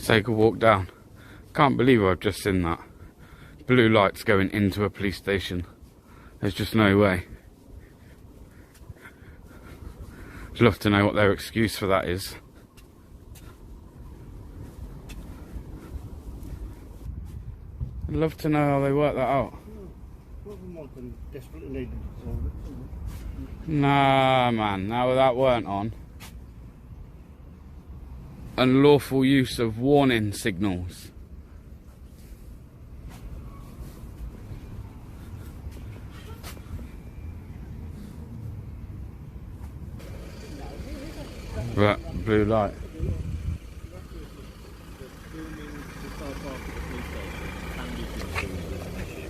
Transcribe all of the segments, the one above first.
take a walk down. Can't believe I've just seen that. Blue lights going into a police station. There's just no way. I'd love to know what their excuse for that is. I'd love to know how they work that out. Nah, man, no, that weren't on. Unlawful use of warning signals. But blue light.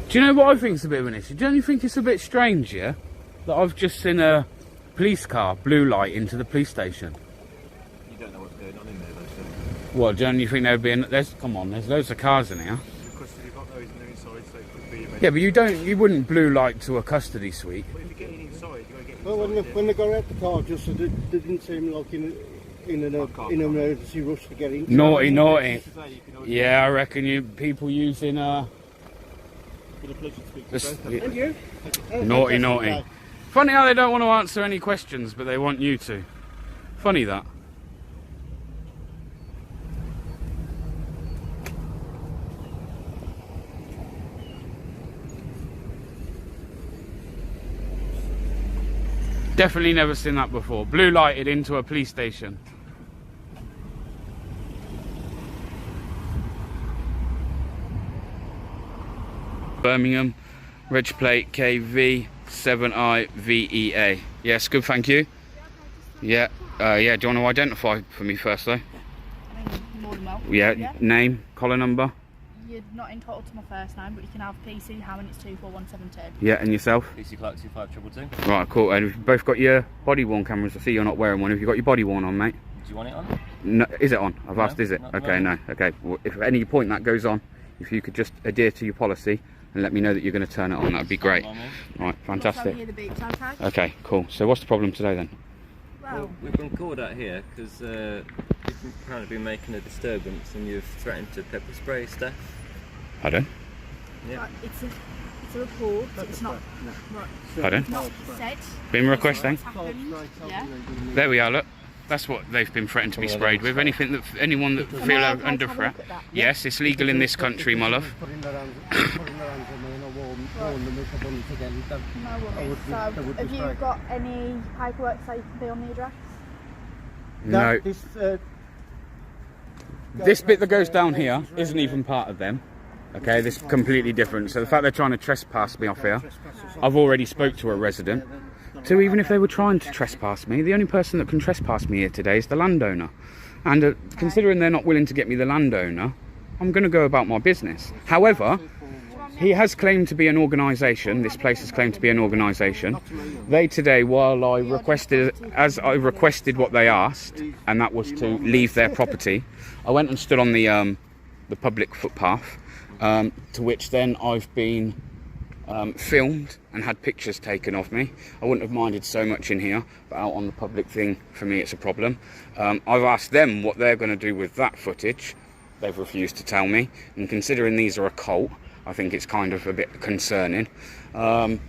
Do you know what I think is a bit of an issue? Don't you think it's a bit strange, yeah? That I've just seen a police car blue light into the police station. You don't know what's going on in there, though, so. What, don't you think there would be there's loads of cars in here. Because you've got those in there inside, so it could be. Yeah, but you wouldn't blue light to a custody suite. But if you're getting inside, you've got to get inside. Well, when they got out the car, just they didn't seem like in an emergency rush to get in. Naughty. Yeah, I reckon people using And you? Naughty. Funny how they don't want to answer any questions, but they want you to. Funny that. Definitely never seen that before. Blue lighted into a police station. Birmingham, reg plate KV7IVEA. Yes, good, thank you. Yeah, do you want to identify for me first though? More than well. Yeah, name, collar number. You're not entitled to my first name, but you can have PC Howard, it's 24172. Yeah, and yourself? PC Clark 25222. Right, cool. And you've both got your body worn cameras. I see you're not wearing one. Have you got your body worn on, mate? Do you want it on? No, is it on? I've asked, is it? No, Okay, no. Okay. Well, if at any point that goes on, if you could just adhere to your policy and let me know that you're going to turn it on, that'd be great. Right, fantastic. Hear the beeps, okay? Okay, cool. So what's the problem today then? Well, We've been called out here because you've apparently been making a disturbance and you've threatened to pepper spray staff. Pardon? Yeah. right, it's a report, it's not, right, Pardon? it's not said. Been requesting? What's happened, yeah? There we are, look. That's what they've been threatened to be sprayed with. Anyone that feel under threat. Yes, it's legal in this country, my love. Putting their hands on me and I warned them if I done it again. No worries. So, have you got any paperwork so you can be on the address? No. This bit that goes down here isn't even part of them. Okay, this is completely different. So the fact they're trying to trespass me off here, I've already spoke to a resident. So even if they were trying to trespass me, the only person that can trespass me here today is the landowner. And considering they're not willing to get me the landowner, I'm going to go about my business. However, he has claimed to be an organisation. This place has claimed to be an organisation. They today, while I requested what they asked, and that was to leave their property, I went and stood on the public footpath, to which then I've been filmed and had pictures taken of me. I wouldn't have minded so much in here, but out on the public thing, for me it's a problem. I've asked them what they're going to do with that footage. They've refused to tell me, and considering these are a cult, I think it's kind of a bit concerning. And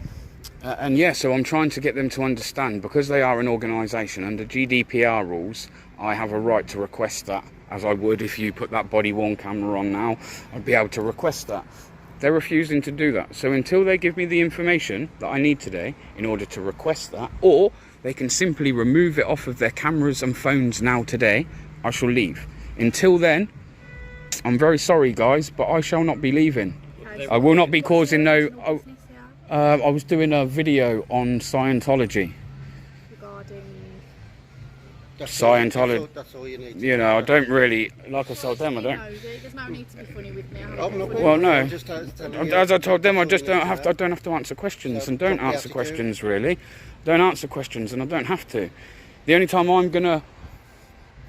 yeah, so I'm trying to get them to understand, because they are an organisation, under GDPR rules, I have a right to request that, as I would if you put that body-worn camera on now. I'd be able to request that. They're refusing to do that. So until they give me the information that I need today in order to request that, or they can simply remove it off of their cameras and phones now today, I shall leave. Until then, I'm very sorry guys, but I shall not be leaving. I will not be causing no... I was doing a video on Scientology. Regarding... Scientology. That's all you need. You know, I don't really, like I told them, I don't. No, there's no need to be funny with me. Well, no. As I told them, I don't have to answer questions, and don't answer questions really. Don't answer questions, and I don't have to. The only time I'm gonna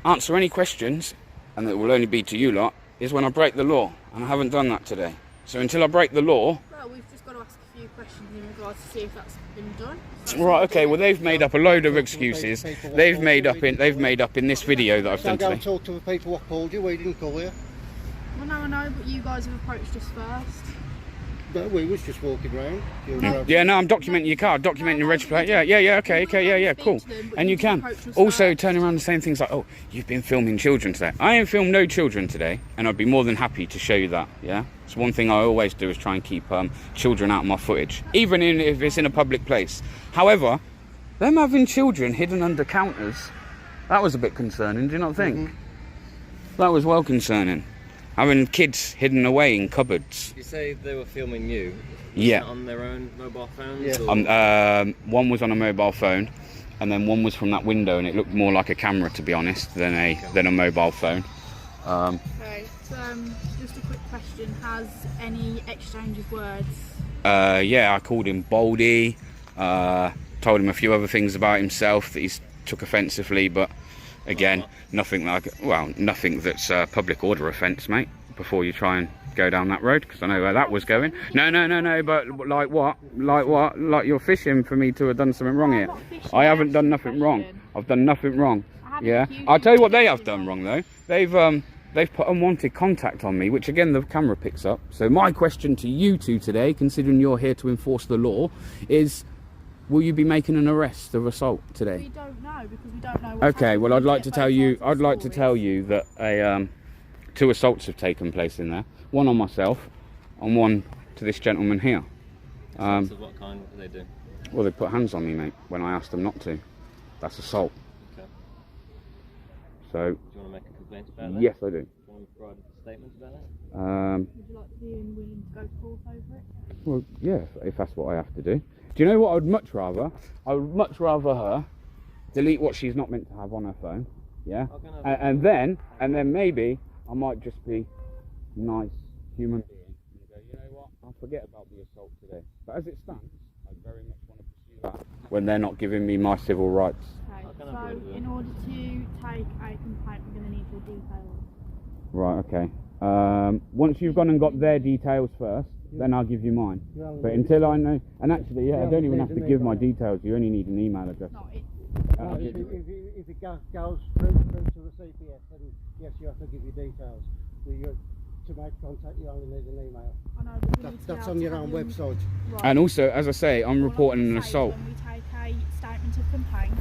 answer any questions, and it will only be to you lot, is when I break the law, and I haven't done that today. So until I break the law. Well, we've just got to ask a few questions in regards to see if that's been done. Right, okay, well they've made up a load of excuses. They've made up in this video that I've done Go today. and talk to the people what called you, we didn't call you. Well, no, I know, but you guys have approached us first. But we was just walking around. Yeah, no, I'm documenting your car, documenting the reg plate. Yeah, okay, cool. And you can also turn around and say things like, "Oh, you've been filming children today." I ain't filmed no children today, and I'd be more than happy to show you that. Yeah, it's one thing I always do is try and keep children out of my footage, even if it's in a public place. However, them having children hidden under counters, that was a bit concerning. Do you not think? That was well concerning. Having kids hidden away in cupboards. You say they were filming you? Yeah. On their own mobile phones? Yeah. Or? One was on a mobile phone, and then one was from that window, and it looked more like a camera, to be honest, than a mobile phone. Okay, so just a quick question: has any exchange of words? Yeah, I called him Baldy. Told him a few other things about himself that he took offensively, but again, nothing that's a public order offence, mate. Before you try and go down that road, because I know where that was going. No, but like what? Like you're fishing for me to have done something wrong here. I haven't done nothing wrong. I've done nothing wrong. Yeah, I'll tell you what they have done wrong though. They've put unwanted contact on me, which again the camera picks up. So my question to you two today, considering you're here to enforce the law, is: will you be making an arrest of assault today? We don't know, because we don't know. Okay, well I'd like to tell you that two assaults have taken place in there. One on myself, and one to this gentleman here. Assaults of what kind do they do? Well, they put hands on me, mate, when I asked them not to. That's assault. Okay. So. Do you want to make a complaint about that? Yes, I do. Do you want to provide a statement about that? Would you like to be willing to go to court over it? Well, yeah, if that's what I have to do. Do you know what I'd much rather? I would much rather her delete what she's not meant to have on her phone. Yeah. And then maybe I might just be a nice human being and go, you know what, I'll forget about the assault today. But as it stands, I very much want to pursue that when they're not giving me my civil rights. Okay, so in order to take a complaint, we're going to need your details. Right, okay. Once you've gone and got their details first, then I'll give you mine. But until I know, and actually, I don't even have to give my details. You only need an email address. No, it, If it goes through to the CPS, then yes, you have to give your details. To make contact, you only need an email. I know, but we need to be That's able on to your have own your- website. Right. And also, as I say, I'm reporting an All I can say is assault. when we take a statement of complaint,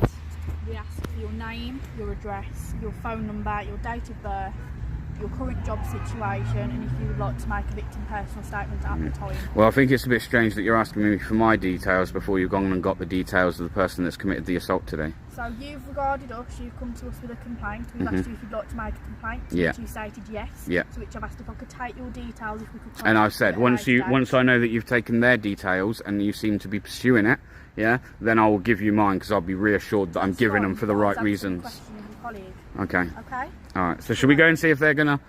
we ask for your name, your address, your phone number, your date of birth, your current job situation, and if you would like to make a victim personal statement at the time. Well, I think it's a bit strange that you're asking me for my details before you've gone and got the details of the person that's committed the assault today. So you've regarded us, you've come to us with a complaint. We've asked you if you'd like to make a complaint. Yeah. Which you stated yes. Yeah. So which I've asked if I could take your details, if we could. And I've said contact you at a later once I know that you've taken their details and you seem to be pursuing it, yeah, then I will give you mine because I'll be reassured that I'm date. giving Fine, them for the I'll right answer reasons. the question of your colleague. Okay. Okay. All right. So should we go and see if they're gonna?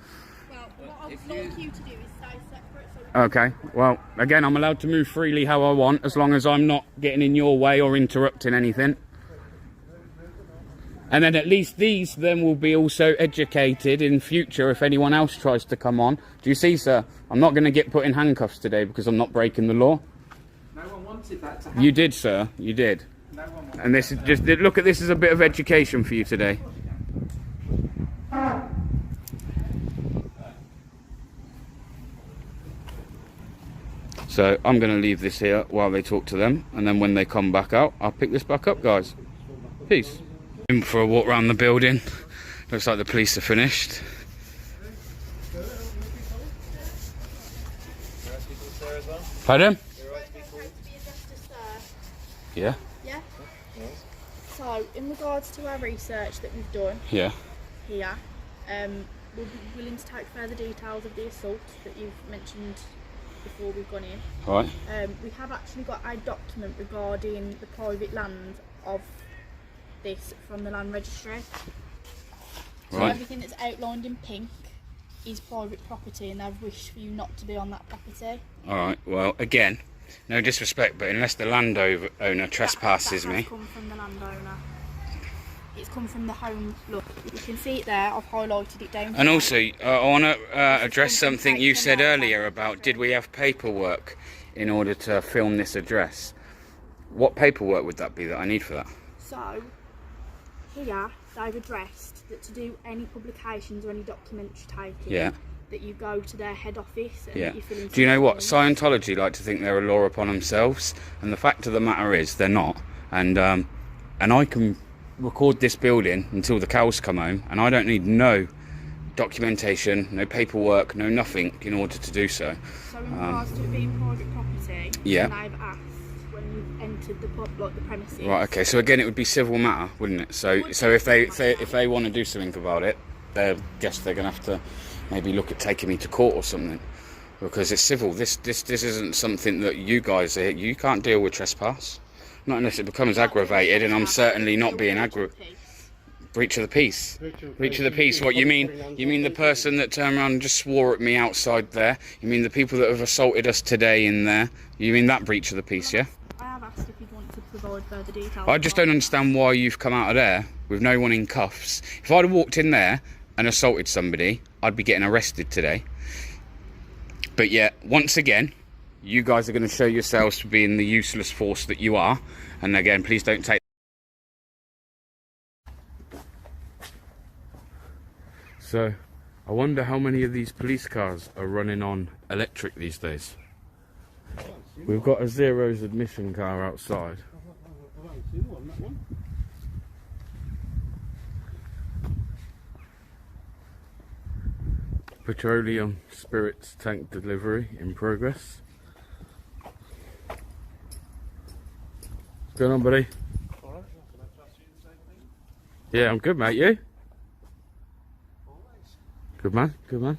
Well, what I would like you to do is stay separate. So Okay. Well, again, I'm allowed to move freely how I want as long as I'm not getting in your way or interrupting anything. And then at least these then will be also educated in future if anyone else tries to come on. Do you see, sir? I'm not going to get put in handcuffs today because I'm not breaking the law. No one wanted that to happen. You did, sir. You did. No one wanted And this is just look at this as a bit of education for you today. So I'm going to leave this here while they talk to them, and then when they come back out, I'll pick this back up, guys. Peace. In for a walk around the building. Looks like the police are finished. Pardon? Yeah. yeah. So in regards to our research that we've done Yeah. here, we'll be willing to take further details of the assault that you've mentioned before we've gone in. Right. We have actually got a document regarding the private land of this from the land registry. So Right. everything that's outlined in pink is private property, and they've wished for you not to be on that property. All right. Well, again, no disrespect, but unless the landowner trespasses that me. has come from the landowner. It's come from the home. Look, you can see it there. I've highlighted it down. And also, I want to address Something something you taken said out. earlier about did we have paperwork in order to film this address? What paperwork would that be that I need for that? So here they've addressed that to do any publications or any documents you're taking, Yeah. that you go to their head office and Yeah. that you fill in Do you know what? some forms. Scientology like to think they're a law upon themselves, and the fact of the matter is they're not. And I can record this building until the cows come home, and I don't need no documentation, no paperwork, no nothing in order to do so. So in regards to it being private property, Yeah. they've asked when you've entered the premises. Right. Okay. So again, it would be civil matter, wouldn't it? So if they want to do something about it, I guess they're going to have to maybe look at taking me to court or something, because it's civil. This isn't something that you guys you can't deal with trespass, not unless it becomes aggravated, and I'm certainly not being breach of the peace. Breach of the peace. What you mean? You mean the person that turned around and just swore at me outside there? You mean the people that have assaulted us today in there? You mean that breach of the peace? Yeah. I have asked if you'd want to provide further details. I just don't understand why you've come out of there with no one in cuffs. If I'd have walked in there and assaulted somebody, I'd be getting arrested today. But yet, once again, you guys are going to show yourselves to being the useless force that you are. And again, please don't take... So, I wonder how many of these police cars are running on electric these days. We've got a Zero's admission car outside. I've only seen one, that one. Petroleum spirits tank delivery in progress. What's going on, buddy? Alright, can I trust you the same thing? Yeah, I'm good, mate. You? Always. Good man, good man.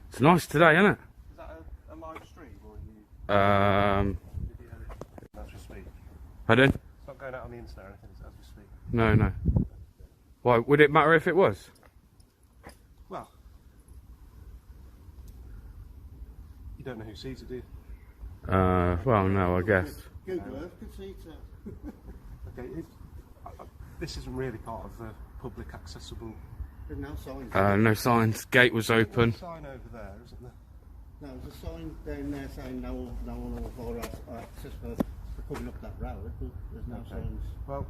It's nice today, isn't it? Is that a live stream or are you video it as we speak? Pardon? It's not going out on the internet or anything, it's as we speak. No, no. Why, would it matter if it was? Well, you don't know who sees it, do you? Well, no, I guess. Google Earth could see it. Okay, this isn't really part of the public accessible. There's no signs. No signs. Gate was open. There's a sign over there, isn't there? No, there's a sign down there saying no one will access for coming up that road, but there's no signs. Well,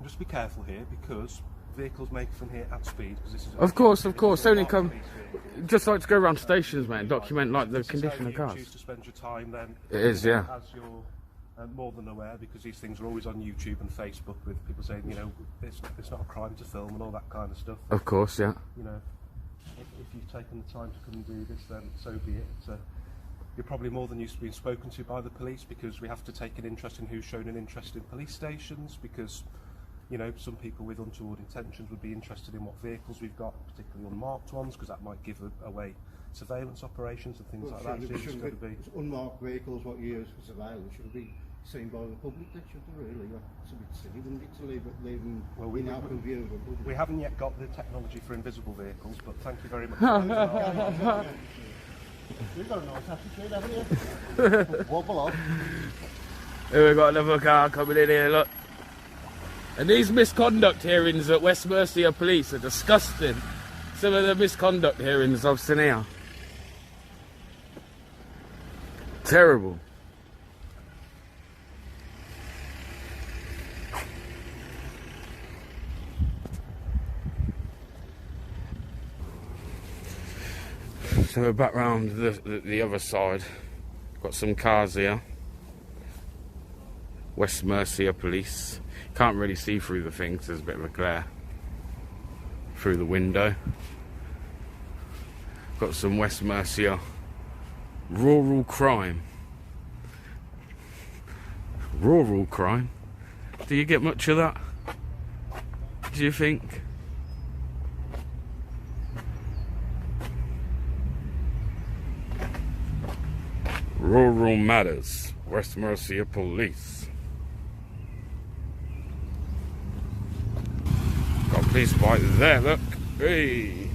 just be careful here because vehicles make it from here at speed. Because this is Of course. Only come. Just like to go around stations, mate, and document like the This is condition how of you cars. choose to spend your time then. It is, yeah. As you're more than aware, because these things are always on YouTube and Facebook with people saying, you know, it's not a crime to film and all that kind of stuff. Of course, yeah. You know, if you've taken the time to come and do this, then so be it. You're probably more than used to being spoken to by the police, because we have to take an interest in who's shown an interest in police stations, because, you know, some people with untoward intentions would be interested in what vehicles we've got, particularly unmarked ones, because that might give away surveillance operations and things like that. So it's got to be unmarked vehicles, what you use for surveillance, should be seen by the public. That should really. It's a bit silly, wouldn't it, to leave them in open view of the public. We haven't yet got the technology for invisible vehicles, but thank you very much. You've got a nice attitude, haven't you? Wobble on. Here we've got another car coming in here, look. And these misconduct hearings at West Mercia Police are disgusting. Some of the misconduct hearings I've seen here. Terrible. So we're back round the other side. Got some cars here. West Mercia Police. Can't really see through the things, there's a bit of a glare through the window. Got some West Mercia rural crime. Rural crime? Do you get much of that? Do you think? Rural Matters, West Mercia Police. Got a police bike there, look. Hey.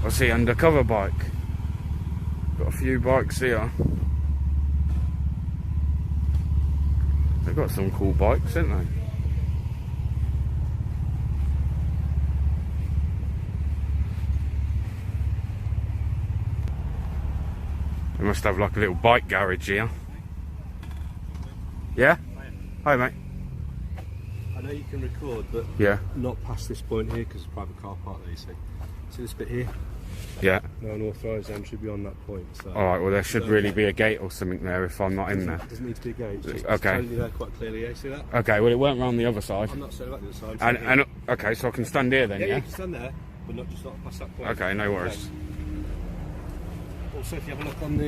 I see undercover bike. Got a few bikes here. They've got some cool bikes, haven't they? They must have like a little bike garage here. Yeah? Hi, mate. I know you can record, but Yeah. not past this point here because it's a private car park there, you see. See this bit here? Yeah. No unauthorised M should be on that point. So. All right. Well, there should really be a gate or something there if I'm not in there. Doesn't need to be a gate. It's Okay. telling you there quite clearly. Yeah, see that? Okay. Well, it weren't round the other side. I'm not saying about the other side. And okay, so I can stand here then, yeah, yeah? you can stand there, but not past that point. Okay, no worries. Also, if you have a look on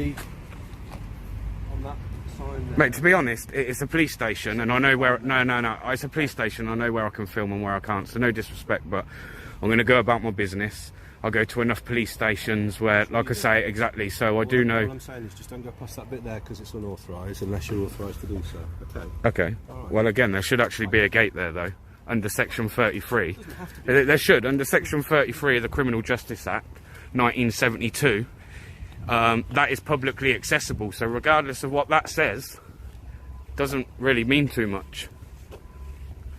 that sign there. Mate, to be honest, it's a police station, and I know where. No. It's a police station. I know where I can film and where I can't. So no disrespect, but I'm going to go about my business. I go to enough police stations where, like I say, exactly. So I do know. What I'm saying is, just don't go past that bit there because it's unauthorised, unless you're authorised to do so. Okay. Okay. All right. Well, again, there should actually be a gate there, though, under Section 33. There should, under Section 33 of the Criminal Justice Act, 1972. That is publicly accessible. So regardless of what that says, doesn't really mean too much.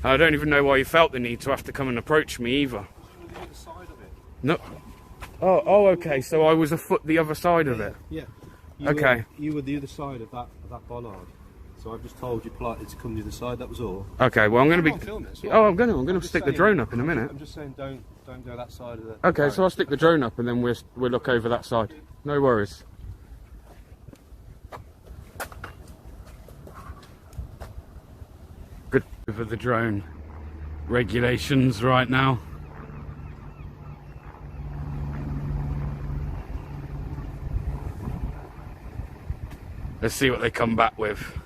I don't even know why you felt the need to have to come and approach me either. The other side of it. No. Oh, okay. So I was a foot the other side of it. Yeah. You were the other side of that bollard. So I've just told you politely to come to the other side. That was all. Okay. Well, I'm going to be. Film it, Oh, I'm going to stick the drone up in a minute. I'm just saying, don't go that side of the. Okay. So I'll stick the drone up and then we'll look over that side. No worries. Good over the drone regulations right now. Let's see what they come back with.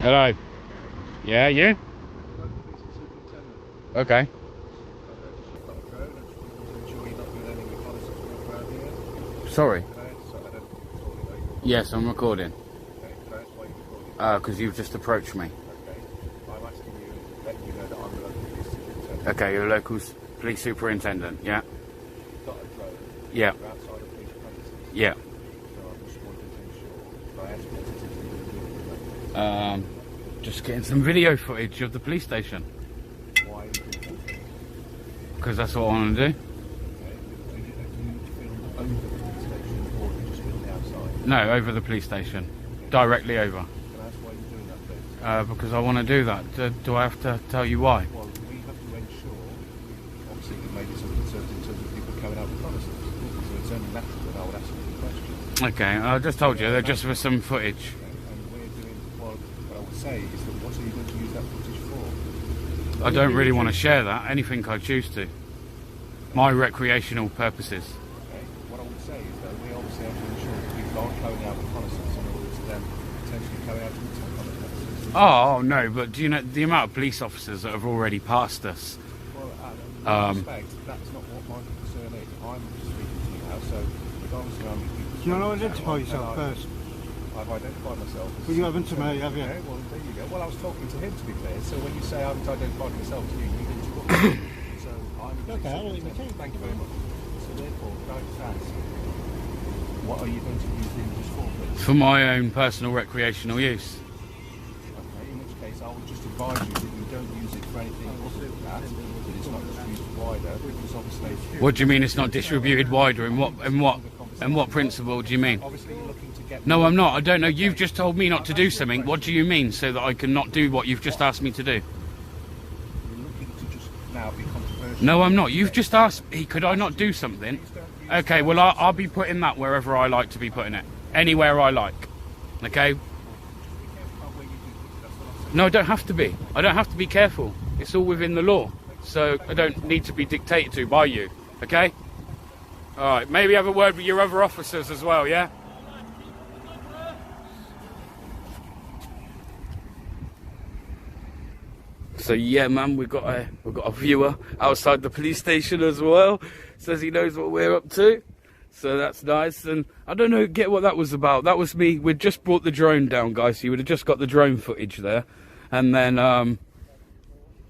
Hello. Yeah, you? Okay. Sorry. Yes, I'm recording. Because you've just approached me. Okay, you're a local police superintendent, yeah? Yeah. Yeah. Just getting some video footage of the police station. Why? Because that's what I want to do. No, over the police station. Directly over. Can I ask why you're doing that, please? Because I want to do that. Do I have to tell you why? Well, we have to ensure, obviously, there may be some concerns in terms of people carrying out reconnaissance. So it's only natural that I would ask you the question. Okay, I just told you, they're just for some footage. And we're doing, well, what I would say is that what are you going to use that footage for? I don't really want to share that, anything I choose to. My recreational purposes. Okay. What I would say is that we obviously have to ensure that people aren't carrying out reconnaissance in order to then potentially carry out an attack on the premises. Oh, no, but do you know the amount of police officers that have already passed us? Well, in respect, that's not what my concern is. I'm just speaking to you now, so regardless of how many people... Do you want to identify yourself first? I've identified myself. Well, you haven't to me, have you? Okay, well, there you go. Well, I was talking to him, to be fair, so when you say I haven't identified myself to you, you interrupt me. So I'm... Okay, I'll leave it to you. Thank you very much. So therefore, can I just ask, what are you going to use the images for, please? For my own personal recreational use. Okay, in which case I would just advise you that you don't use it for anything other than that it's not distributed wider, because obviously... What do you mean it's not distributed wider? In what principle do you mean? Obviously you're looking to get... No, I'm not. I don't know. You've just told me not to do something. What do you mean so that I can not do what you've just asked me to do? You're looking to just now be controversial. No, I'm not. You've just asked me, could I not do something? Okay, well, I'll be putting that wherever I like to be putting it. Anywhere I like. Okay? No, I don't have to be. I don't have to be careful. It's all within the law. So I don't need to be dictated to by you. Okay? Alright, maybe have a word with your other officers as well, yeah? So yeah, man, we've got a viewer outside the police station as well. Says he knows what we're up to. So that's nice. And I don't know, get what that was about. That was me. We'd just brought the drone down, guys. So you would have just got the drone footage there. And then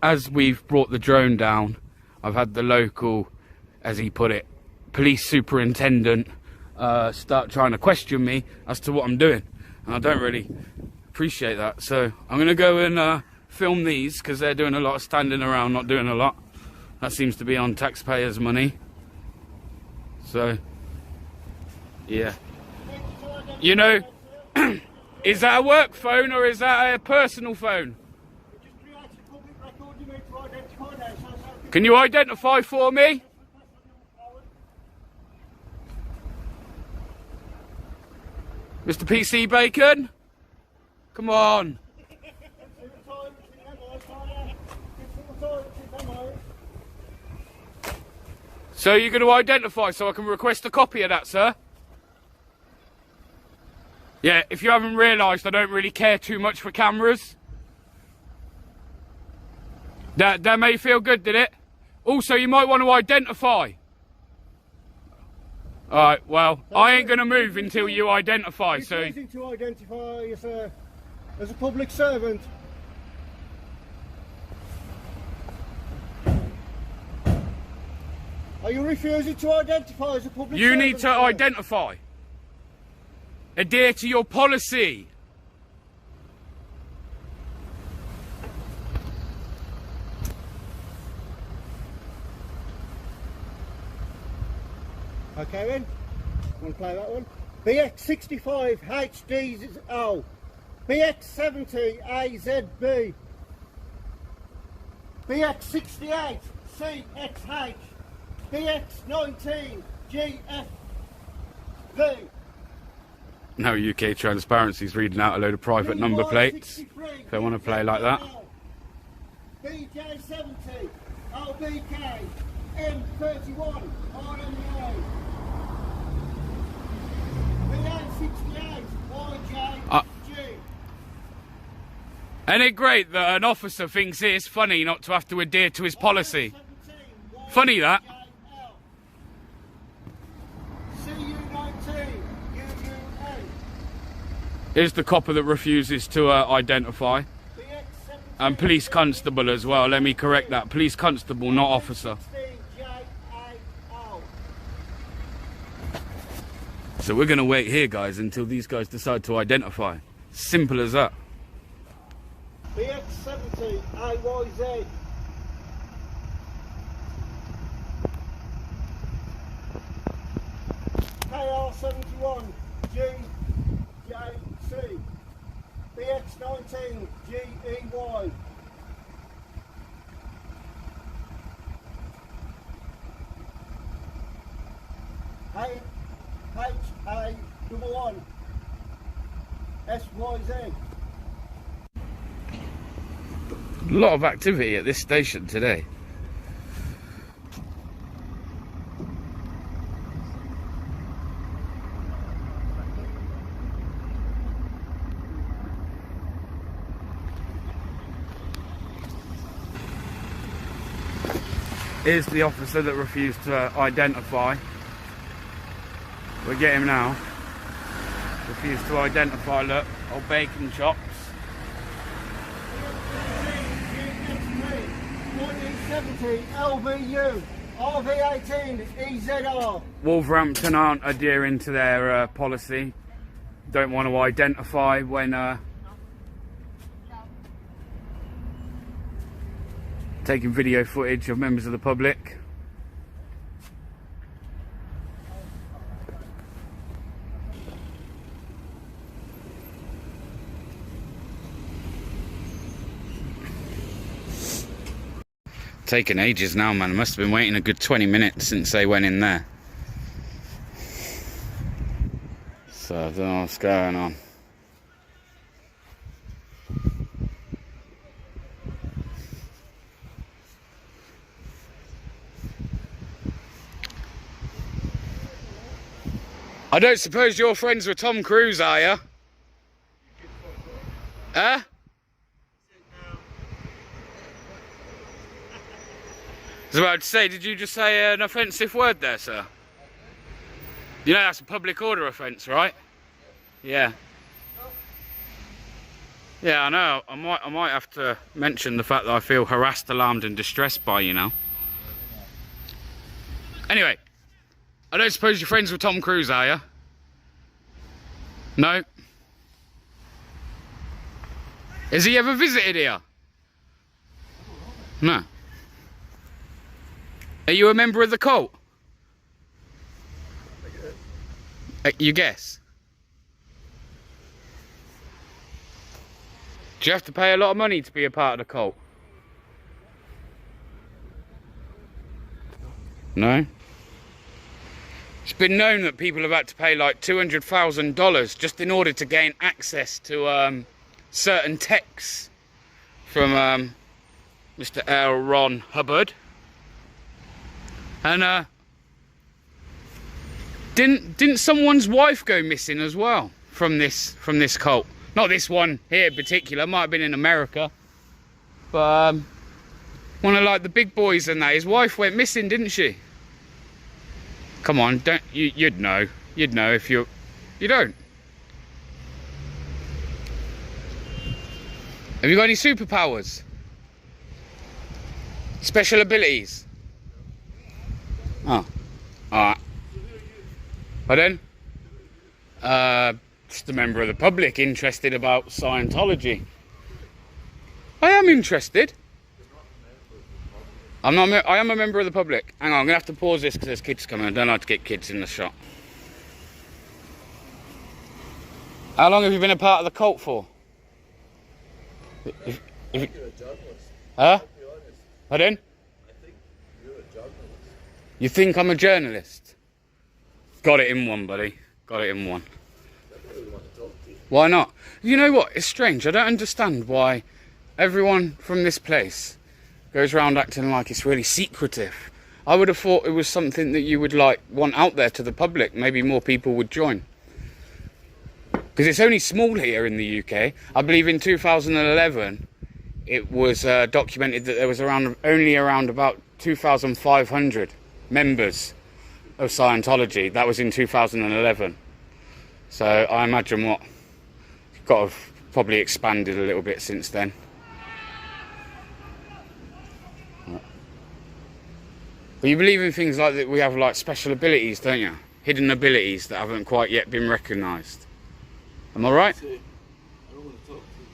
as we've brought the drone down, I've had the local, as he put it, police superintendent start trying to question me as to what I'm doing. And I don't really appreciate that. So I'm going to go and film these because they're doing a lot of standing around, not doing a lot. That seems to be on taxpayers' money. So, yeah. You know, is that a work phone or is that a personal phone? Can you identify for me? Mr. PC Bacon? Come on. So you're going to identify so I can request a copy of that, sir? Yeah, if you haven't realised, I don't really care too much for cameras. That made you feel good, did it? Also, you might want to identify. Alright, well, I ain't going to move until you identify, so... Refusing to identify as a public servant. Are you refusing to identify as a public servant? You need to identify. Adhere to your policy. Okay then, want to play that one? BX65 HDO, BX70 AZB, BX68 CXH, BX19 GFV. No UK Transparency's reading out a load of private number plates. If they want to play like that. BJ70 LBK M31 RMA. BA68 YJG. Isn't it great that an officer thinks it's funny not to have to adhere to his policy? Funny that. Here's the copper that refuses to identify. And police constable as well, let me correct that. Police constable, not officer. So we're going to wait here, guys, until these guys decide to identify. Simple as that. BX70 AYZ. KR71 GJC. BX19 GEY. HA11 SYZ. A lot of activity at this station today. Here's the officer that refused to identify. We'll get him now. Refused to identify, look, old bacon chops. 1970 LVU RV18 EZR. Wolverhampton aren't adhering to their policy. Don't want to identify when taking video footage of members of the public. Taking ages now, man. I must have been waiting a good 20 minutes since they went in there. So I don't know what's going on. I don't suppose you're friends with Tom Cruise, are you? Huh? I was about to say, did you just say an offensive word there, sir? You know that's a public order offence, right? Yeah. Yeah, I know. I might have to mention the fact that I feel harassed, alarmed and distressed by you now. Anyway, I don't suppose you're friends with Tom Cruise, are you? No? Has he ever visited here? No. Are you a member of the cult? You guess? Do you have to pay a lot of money to be a part of the cult? No? It's been known that people have had to pay like $200,000 just in order to gain access to certain texts from Mr. L. Ron Hubbard. And didn't someone's wife go missing as well from this cult? Not this one here in particular, might have been in America. But one of like the big boys and that, his wife went missing, didn't she? Come on, you'd know. You'd know if you don't. Have you got any superpowers? Special abilities? Oh, alright. Pardon? Just a member of the public interested about Scientology. I am interested. I am a member of the public. Hang on, I'm going to have to pause this because there's kids coming. I don't like to get kids in the shot. How long have you been a part of the cult for? Huh? Pardon? You think I'm a journalist? Got it in one, buddy. Got it in one. Why not? You know what? It's strange. I don't understand why everyone from this place goes around acting like it's really secretive. I would have thought it was something that you would like want out there to the public. Maybe more people would join. Because it's only small here in the UK. I believe in 2011 it was documented that there was only around about 2,500 members of Scientology. That was in 2011. So I imagine it's got to have probably expanded a little bit since then. But you believe in things like that, we have like special abilities, don't you? Hidden abilities that haven't quite yet been recognised. Am I right? I don't want to talk to you.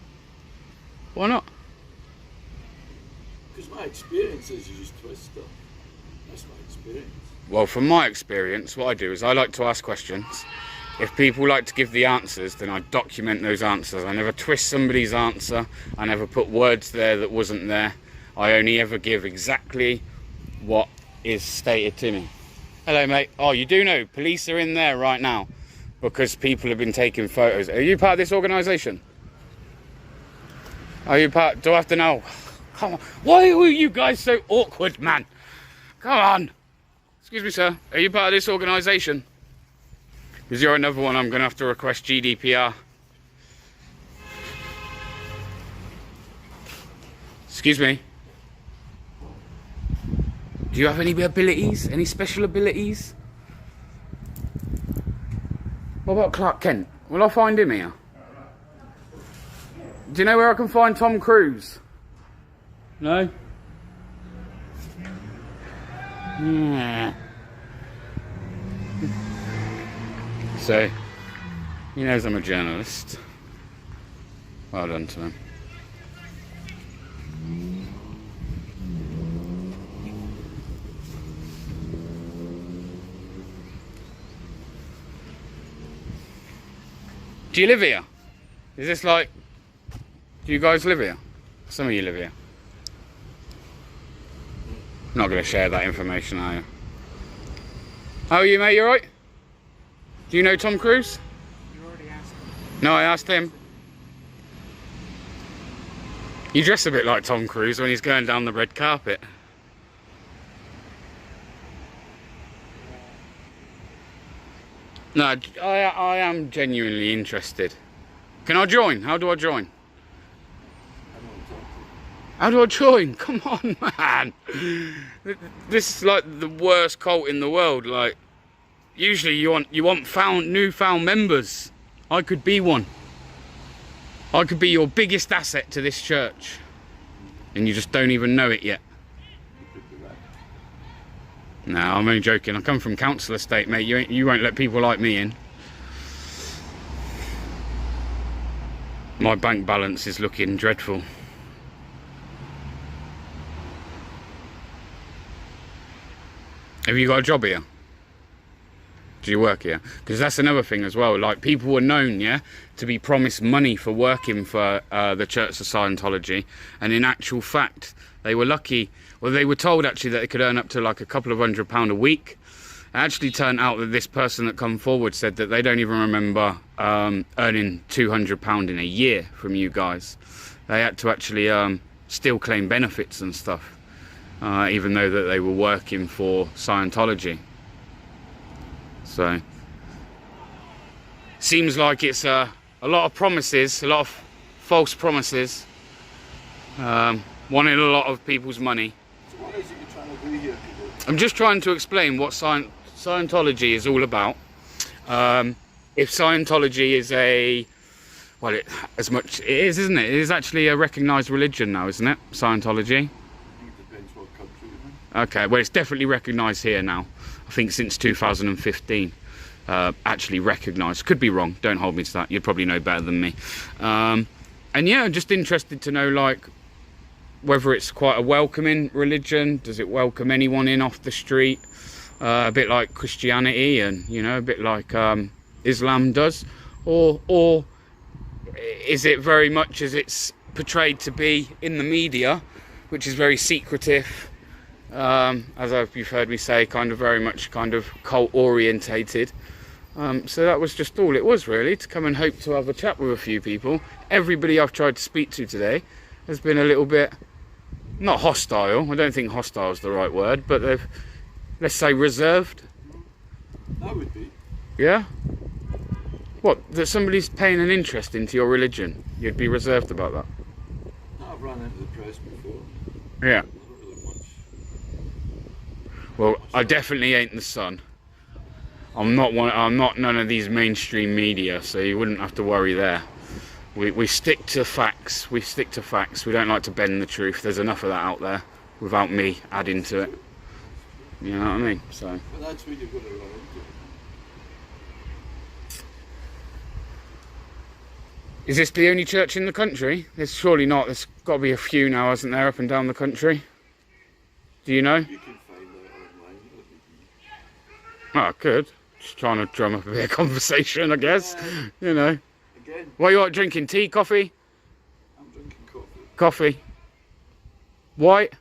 Why not? Because my experience is you just twist stuff. That's my experience. Well, from my experience, what I do is I like to ask questions. If people like to give the answers, then I document those answers. I never twist somebody's answer. I never put words there that wasn't there. I only ever give exactly what is stated to me. Hello, mate. Oh, you do know police are in there right now because people have been taking photos. Are you part of this organisation? Are you part? Do I have to know? Come on. Why are you guys so awkward, man? Come on. Excuse me, sir. Are you part of this organisation? Because you're another one I'm going to have to request GDPR. Excuse me. Do you have any abilities? Any special abilities? What about Clark Kent? Will I find him here? Do you know where I can find Tom Cruise? No? Yeah. So, he knows I'm a journalist. Well done to him. Do you live here? Is this like... Do you guys live here? Some of you live here. Not going to share that information, are you? How are you, mate? You alright? Do you know Tom Cruise? You already asked me. No, I asked him. You dress a bit like Tom Cruise when he's going down the red carpet. No, I am genuinely interested. Can I join? How do I join? How do I join? Come on, man. This is like the worst cult in the world. Like, usually you want newfound members. I could be one. I could be your biggest asset to this church, and you just don't even know it yet. No, I'm only joking. I come from council estate, mate. You won't let people like me in. My bank balance is looking dreadful. Have you got a job here? Do you work here? Because that's another thing as well. Like, people were known, yeah, to be promised money for working for the Church of Scientology, and in actual fact, they were lucky. Well, they were told actually that they could earn up to like a couple of £100 a week. It actually turned out that this person that come forward said that they don't even remember earning £200 in a year from you guys. They had to actually still claim benefits and stuff, even though that they were working for Scientology. So, seems like it's a lot of promises, a lot of false promises, wanting a lot of people's money. So what is it you're trying to do here? I'm just trying to explain what Scientology is all about. If Scientology is well, it is, isn't it? It is actually a recognised religion now, isn't it? Scientology. It depends what country you're in. Okay, well, it's definitely recognised here now. I think since 2015, actually recognised. Could be wrong. Don't hold me to that. You probably know better than me. And yeah, I'm just interested to know, like, whether it's quite a welcoming religion. Does it welcome anyone in off the street? A bit like Christianity, and you know, a bit like Islam does, or is it very much as it's portrayed to be in the media, which is very secretive? As you've heard me say, kind of very much kind of cult orientated. So that was just all it was, really, to come and hope to have a chat with a few people. Everybody I've tried to speak to today has been a little bit, not hostile, I don't think hostile is the right word, but they've, let's say, reserved. That would be. Yeah? What? That somebody's paying an interest into your religion? You'd be reserved about that? I've run into the press before. Yeah. Not really much. Well, I definitely ain't the Sun. I'm not none of these mainstream media, so you wouldn't have to worry there. We stick to facts. We stick to facts. We don't like to bend the truth. There's enough of that out there without me adding to it. You know what I mean? So. But that's what you've got to run into. Is this the only church in the country? There's surely not. There's got to be a few now, hasn't there, up and down the country? Do you know? You can find that online. Oh, good. Just trying to drum up a bit of conversation, I guess. You know. Again, What you drinking? Tea, coffee? I'm drinking coffee. Coffee. White?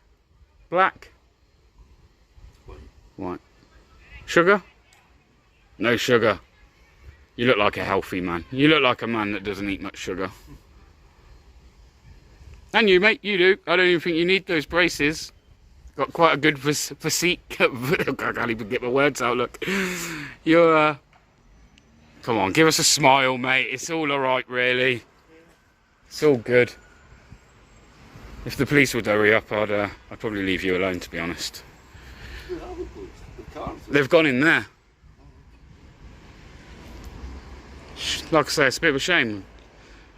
Black? White. White. Sugar? No sugar. You look like a healthy man. You look like a man that doesn't eat much sugar. And you, mate, you do. I don't even think you need those braces. Got quite a good physique. I can't even get my words out, look. You're, come on, give us a smile, mate. It's all alright, really. It's all good. If the police would hurry up, I'd probably leave you alone, to be honest. Where are the police? The cars? They've gone in there. Like I say, it's a bit of a shame.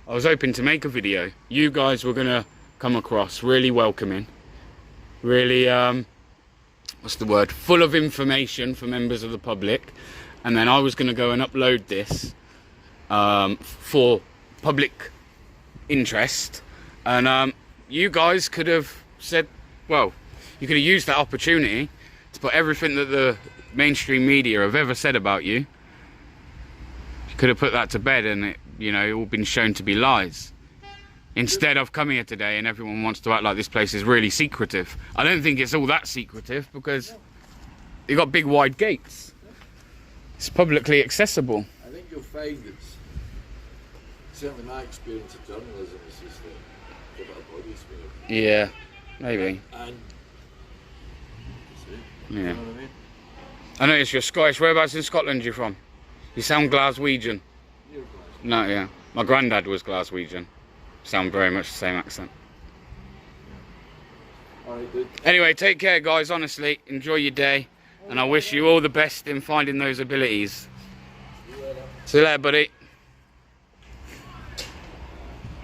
I was hoping to make a video. You guys were going to come across really welcoming. Really, what's the word? Full of information for members of the public. And then I was going to go and upload this for public interest. And you guys could have said, well, you could have used that opportunity to put everything that the mainstream media have ever said about you. You could have put that to bed and it, you know, all been shown to be lies. Instead of coming here today and everyone wants to act like this place is really secretive. I don't think it's all that secretive because you've got big wide gates. It's publicly accessible. I think you'll find it's certainly my experience of journalism is just a bit of body spirit. Yeah, maybe. And Yeah. you know what I mean? I noticed you're Scottish. Whereabouts in Scotland are you from? You sound Glaswegian. You're right. No, yeah. My granddad was Glaswegian. Sound very much the same accent. Alright, dude. Anyway, take care, guys. Honestly, enjoy your day. And I wish you all the best in finding those abilities. See you later, buddy.